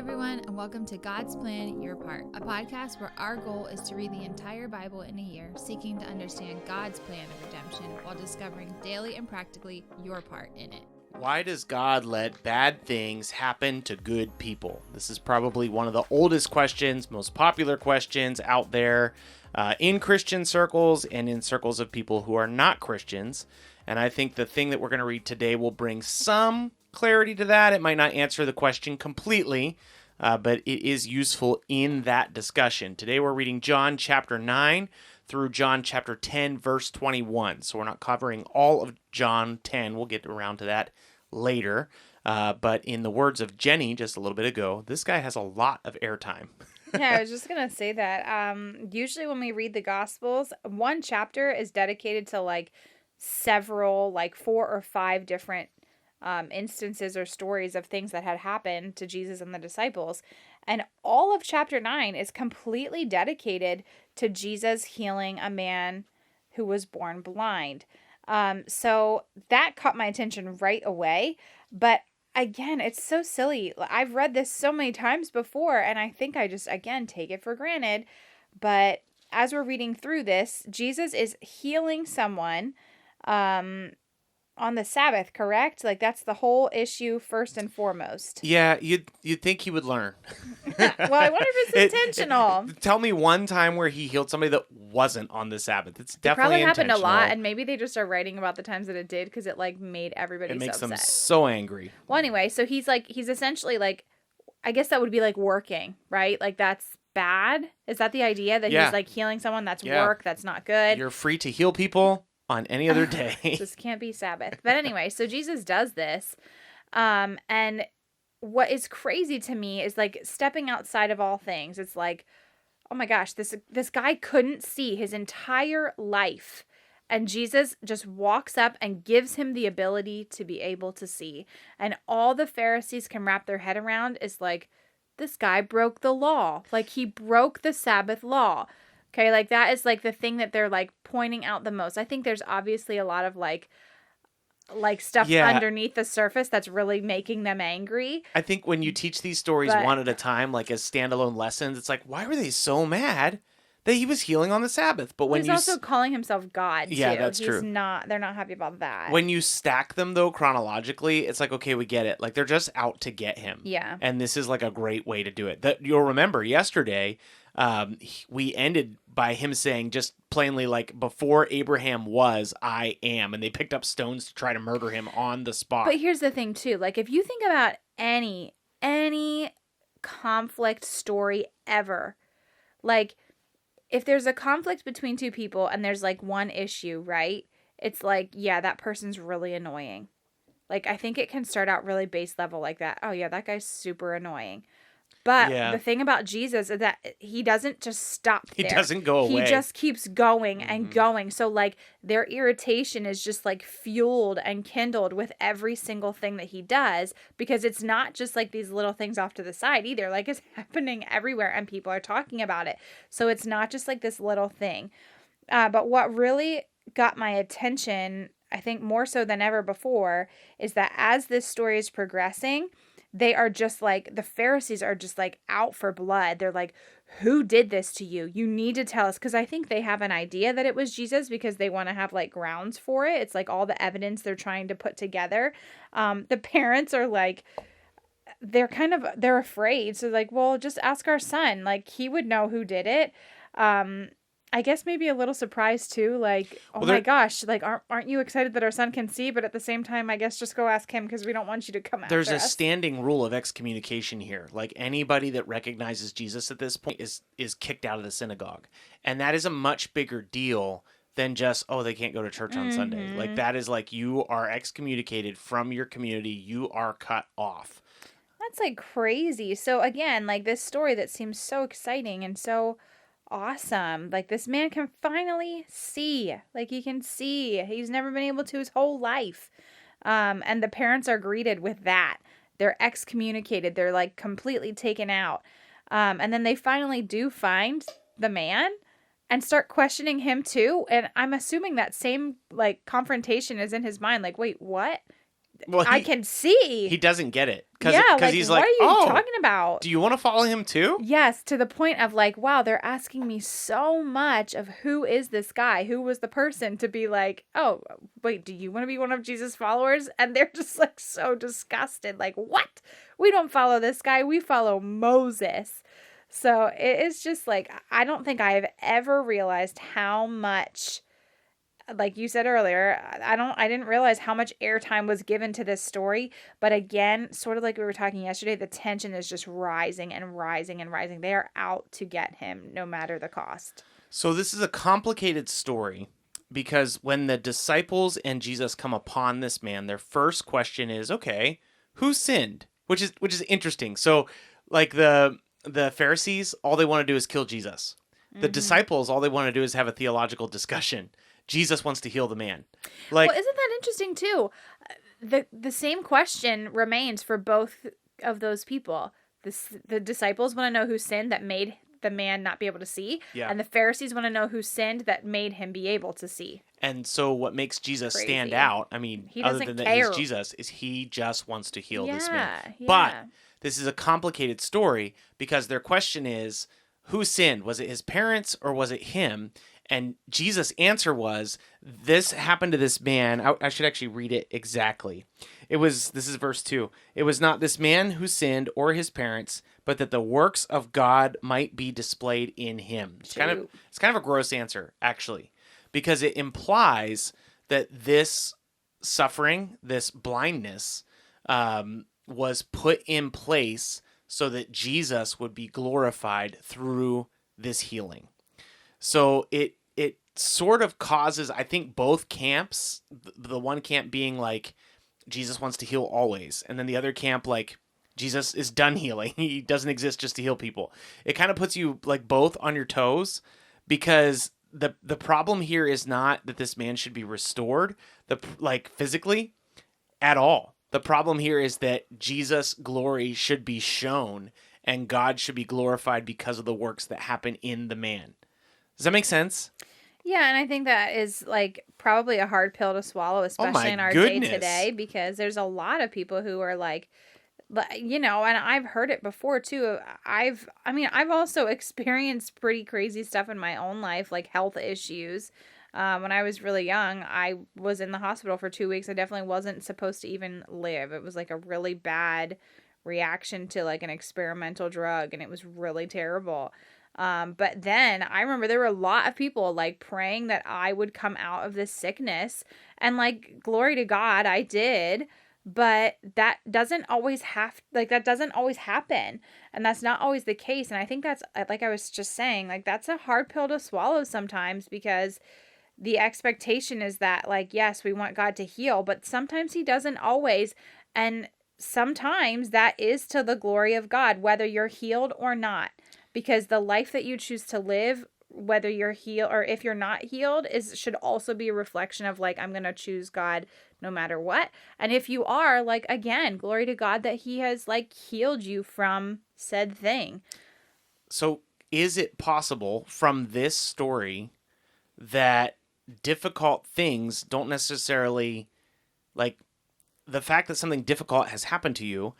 everyone, and welcome to God's Plan, Your Part, a podcast where our goal is to read the entire Bible in a year, seeking to understand God's plan of redemption while discovering daily and practically your part in it. Why does God let bad things happen to good people? This is probably one of the oldest questions, most popular questions out there in Christian circles and in circles of people who are not Christians. And I think the thing that we're going to read today will bring some clarity to that. It might not answer the question completely, but it is useful in that discussion. Today we're reading John chapter 9 through John chapter 10, verse 21. So we're not covering all of John 10. We'll get around to that later. But in the words of Jenny just a little bit ago, this guy has a lot of airtime. Yeah, I was just going to say that. Usually when we read the Gospels, one chapter is dedicated to several, 4 or 5 different instances or stories of things that had happened to Jesus and the disciples. And all of chapter 9 is completely dedicated to Jesus healing a man who was born blind. So that caught my attention right away. But again, it's so silly. I've read this so many times before, and I think I just, again, take it for granted. But as we're reading through this, Jesus is healing someone on the Sabbath, correct? That's the whole issue first and foremost. Yeah, you'd think he would learn. Well, I wonder if it's intentional. Tell me one time where he healed somebody that wasn't on the Sabbath. It's definitely It probably happened a intentional. lot, and maybe they just are writing about the times that it did because it made everybody It makes so them upset. so angry. Well, anyway, so he's essentially I guess that would be working, right? That's bad. Is that the idea that he's healing someone? That's work. That's not good. You're free to heal people on any other day. This can't be Sabbath. But anyway, so Jesus does this. And what is crazy to me is stepping outside of all things. It's oh my gosh, this guy couldn't see his entire life. And Jesus just walks up and gives him the ability to be able to see. And all the Pharisees can wrap their head around is this guy broke the law. He broke the Sabbath law. Okay, that is the thing that they're pointing out the most. I think there's obviously a lot of stuff underneath the surface that's really making them angry. I think when you teach these stories one at a time, as standalone lessons, it's why were they so mad that he was healing on the Sabbath? But when he's also calling himself God, too. Yeah, that's true. They're not happy about that. When you stack them, though, chronologically, it's okay, we get it. They're just out to get him. Yeah. And this is a great way to do it. That you'll remember yesterday, we ended by him saying just plainly, before Abraham was, I am. And they picked up stones to try to murder him on the spot. But here's the thing, too. If you think about any conflict story ever, if there's a conflict between two people and there's one issue, right? It's yeah, that person's really annoying. I think it can start out really base level like that. Oh yeah, that guy's super annoying. But the thing about Jesus is that he doesn't just stop there. He doesn't go away. He just keeps going and going. So their irritation is just fueled and kindled with every single thing that he does, because it's not just these little things off to the side either. It's happening everywhere and people are talking about it. So it's not just this little thing. But what really got my attention, I think more so than ever before, is that as this story is progressing, they are just the Pharisees are just out for blood. They're who did this to you? You need to tell us. Because I think they have an idea that it was Jesus because they want to have grounds for it. It's all the evidence they're trying to put together. The parents are they're afraid. So well, just ask our son. He would know who did it. I guess maybe a little surprised too, my gosh, aren't you excited that our son can see? But at the same time, I guess just go ask him because we don't want you to come after us. There's a standing rule of excommunication here. Anybody that recognizes Jesus at this point is kicked out of the synagogue. And that is a much bigger deal than just, they can't go to church on Sunday. That is you are excommunicated from your community. You are cut off. That's crazy. So again, this story that seems so exciting and so awesome. This man can finally see. He can see. He's never been able to his whole life. And the parents are greeted with that. They're excommunicated. They're completely taken out. And then they finally do find the man and start questioning him too. And I'm assuming that same confrontation is in his mind. Wait, what? Well, I can see. He doesn't get it. Yeah, like, he's what like, are you oh, talking about? do you want to follow him too? Yes, to the point of like, wow, they're asking me so much of who is this guy? Who was the person to be like, oh, wait, do you want to be one of Jesus' followers? And they're just like so disgusted. Like, what? We don't follow this guy. We follow Moses. So it is just like, I don't think I've ever realized how much, like you said earlier, I didn't realize how much airtime was given to this story. But again, sort of like we were talking yesterday, the tension is just rising and rising and rising. They are out to get him no matter the cost. So this is a complicated story because when the disciples and Jesus come upon this man, their first question is, okay, who sinned? Which is interesting. So like the Pharisees, all they want to do is kill Jesus. The disciples, all they want to do is have a theological discussion. Jesus wants to heal the man. Like, well, isn't that interesting too? The same question remains for both of those people. The disciples want to know who sinned that made the man not be able to see, and the Pharisees want to know who sinned that made him be able to see. And so what makes Jesus Crazy. stand out, I mean, He other doesn't than care. that he's Jesus, is he just wants to heal this man. Yeah. But this is a complicated story because their question is, who sinned? Was it his parents or was it him? And Jesus' answer was, this happened to this man. I should actually read it exactly. This is verse 2. It was not this man who sinned or his parents, but that the works of God might be displayed in him. It's kind of a gross answer, actually, because it implies that this suffering, this blindness, was put in place so that Jesus would be glorified through this healing. So it sort of causes, I think, both camps, the one camp being like, Jesus wants to heal always, and then the other camp, like, Jesus is done healing. He doesn't exist just to heal people. It kind of puts you, like, both on your toes, because the problem here is not that this man should be restored, physically, at all. The problem here is that Jesus' glory should be shown, and God should be glorified because of the works that happen in the man. Does that make sense? Yeah, and I think that is like probably a hard pill to swallow, especially in our day today, because there's a lot of people who are like, you know, and I've heard it before too. I've also experienced pretty crazy stuff in my own life, like health issues. When I was really young, I was in the hospital for 2 weeks. I definitely wasn't supposed to even live. It was like a really bad reaction to like an experimental drug, and it was really terrible. But then I remember there were a lot of people like praying that I would come out of this sickness, and like, glory to God, I did. But that doesn't always happen. And that's not always the case. And I think that's, like I was just saying, like, that's a hard pill to swallow sometimes, because the expectation is that, like, yes, we want God to heal, but sometimes he doesn't always. And sometimes that is to the glory of God, whether you're healed or not. Because the life that you choose to live, whether you're healed or if you're not healed, should also be a reflection of, like, I'm going to choose God no matter what. And if you are, like, again, glory to God that he has, like, healed you from said thing. So is it possible from this story that difficult things don't necessarily, like, the fact that something difficult has happened to you,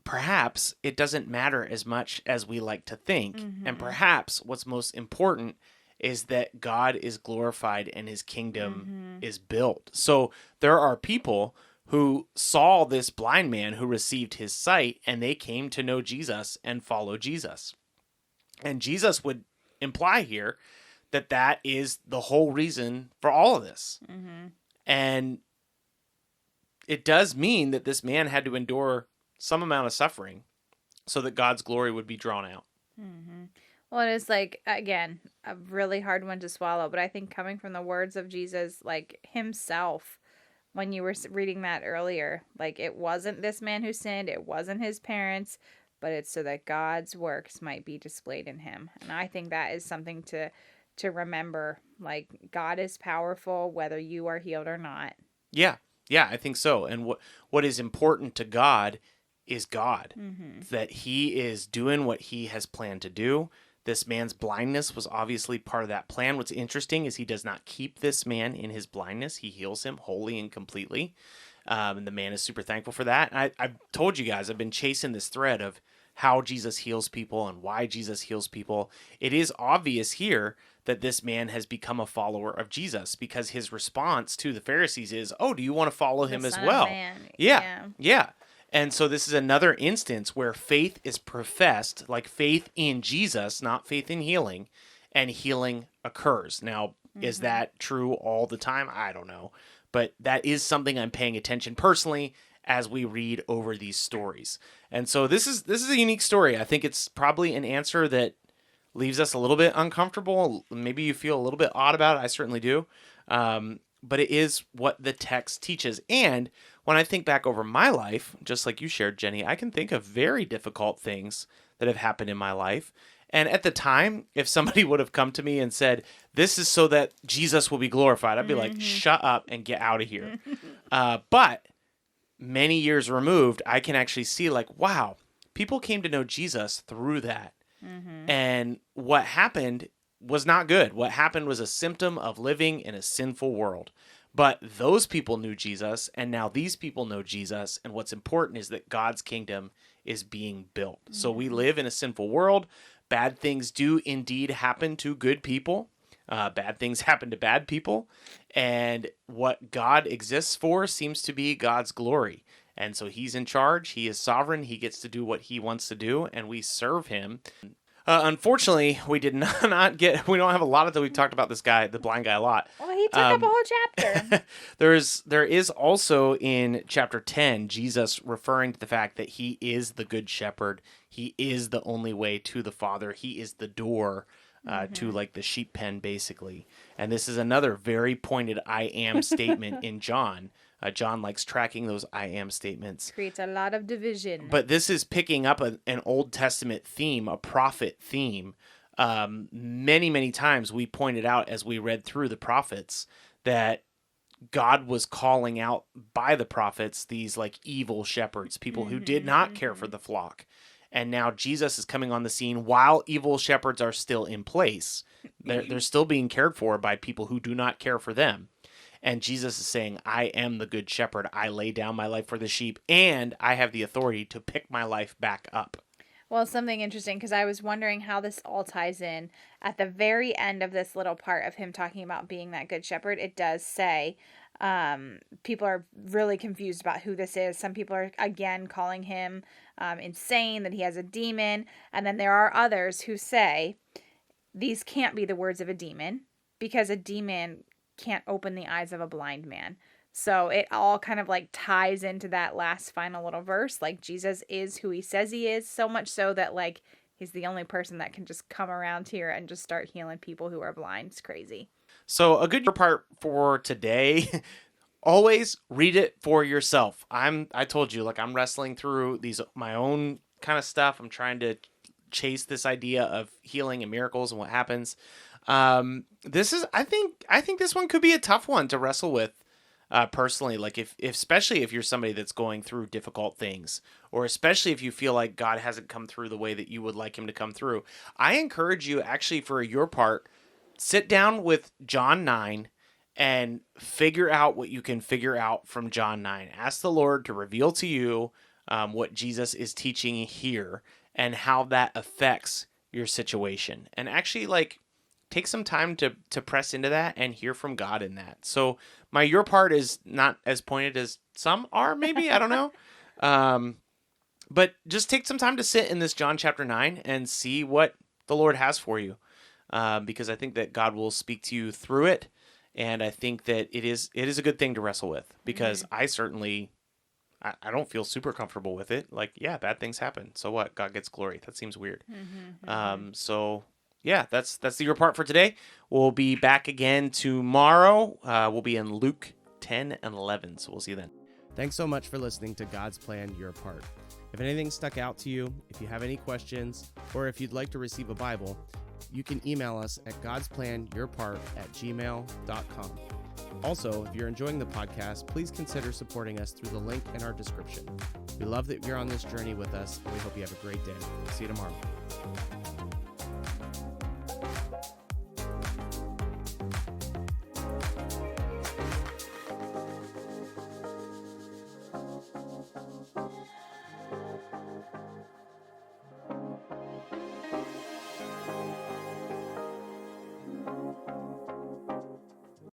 perhaps it doesn't matter as much as we like to think. Mm-hmm. And perhaps what's most important is that God is glorified and his kingdom is built. So there are people who saw this blind man who received his sight, and they came to know Jesus and follow Jesus. And Jesus would imply here that that is the whole reason for all of this. Mm-hmm. And it does mean that this man had to endure some amount of suffering so that God's glory would be drawn out. Mm-hmm. Well, it is, like, again, a really hard one to swallow, but I think coming from the words of Jesus, like, himself, when you were reading that earlier, like, it wasn't this man who sinned, it wasn't his parents, but it's so that God's works might be displayed in him. And I think that is something to remember. Like, God is powerful whether you are healed or not. Yeah, I think so. And what is important to God is God. Mm-hmm. That he is doing what he has planned to do. This man's blindness was obviously part of that plan. What's interesting is he does not keep this man in his blindness. He heals him wholly and completely. And the man is super thankful for that. And I've told you guys, I've been chasing this thread of how Jesus heals people and why Jesus heals people. It is obvious here that this man has become a follower of Jesus because his response to the Pharisees is, oh, do you want to follow him as well? Yeah. And so this is another instance where faith is professed, like faith in Jesus, not faith in healing, and healing occurs. Now, is that true all the time? I don't know. But that is something I'm paying attention personally as we read over these stories. And so this is a unique story. I think it's probably an answer that leaves us a little bit uncomfortable. Maybe you feel a little bit odd about it. I certainly do. But it is what the text teaches. And when I think back over my life, just like you shared, Jenny, I can think of very difficult things that have happened in my life. And at the time, if somebody would have come to me and said, this is so that Jesus will be glorified, I'd be like, shut up and get out of here. But many years removed, I can actually see like, wow, people came to know Jesus through that. And what happened was not good. What happened was a symptom of living in a sinful world. But those people knew Jesus, and now these people know Jesus. And what's important is that God's kingdom is being built. So we live in a sinful world. Bad things do indeed happen to good people. Bad things happen to bad people. And what God exists for seems to be God's glory. And so he's in charge. He is sovereign. He gets to do what he wants to do, and we serve him. Unfortunately, we did not get, we don't have a lot of that. We've talked about this guy, the blind guy, a lot. Well, he took up a whole chapter. There is also in chapter 10, Jesus referring to the fact that he is the good shepherd. He is the only way to the Father. He is the door to like the sheep pen, basically. And this is another very pointed I am statement in John. John likes tracking those I am statements. Creates a lot of division. But this is picking up an Old Testament theme, a prophet theme. Many, many times we pointed out as we read through the prophets that God was calling out by the prophets these like evil shepherds, people who did not care for the flock. And now Jesus is coming on the scene while evil shepherds are still in place. They're still being cared for by people who do not care for them. And Jesus is saying, I am the good shepherd. I lay down my life for the sheep, and I have the authority to pick my life back up. Well, something interesting, because I was wondering how this all ties in. At the very end of this little part of him talking about being that good shepherd, it does say people are really confused about who this is. Some people are, again, calling him insane, that he has a demon. And then there are others who say, these can't be the words of a demon, because a demon can't open the eyes of a blind man. So it all kind of like ties into that last final little verse. Like Jesus is who he says he is, so much so that like he's the only person that can just come around here and just start healing people who are blind. It's crazy. So a good part for today, always read it for yourself. I told you, like I'm wrestling through my own kind of stuff. I'm trying to chase this idea of healing and miracles and what happens. I think this one could be a tough one to wrestle with personally. Like if especially if you're somebody that's going through difficult things, or especially if you feel like God hasn't come through the way that you would like him to come through. I encourage you actually, for your part, sit down with John 9 and figure out what you can figure out from John 9. Ask the Lord to reveal to you what Jesus is teaching here and how that affects your situation. And actually like take some time to press into that and hear from God in that. So your part is not as pointed as some are, maybe, I don't know. But just take some time to sit in this John chapter 9 and see what the Lord has for you. Because I think that God will speak to you through it. And I think that it is a good thing to wrestle with, because I certainly, I don't feel super comfortable with it. Like, yeah, bad things happen. So what? God gets glory. That seems weird. So yeah, that's your part for today. We'll be back again tomorrow. We'll be in Luke 10 and 11. So we'll see you then. Thanks so much for listening to God's Plan, Your Part. If anything stuck out to you, if you have any questions, or if you'd like to receive a Bible, you can email us at godsplanyourpart@gmail.com. Also, if you're enjoying the podcast, please consider supporting us through the link in our description. We love that you're on this journey with us, and we hope you have a great day. See you tomorrow.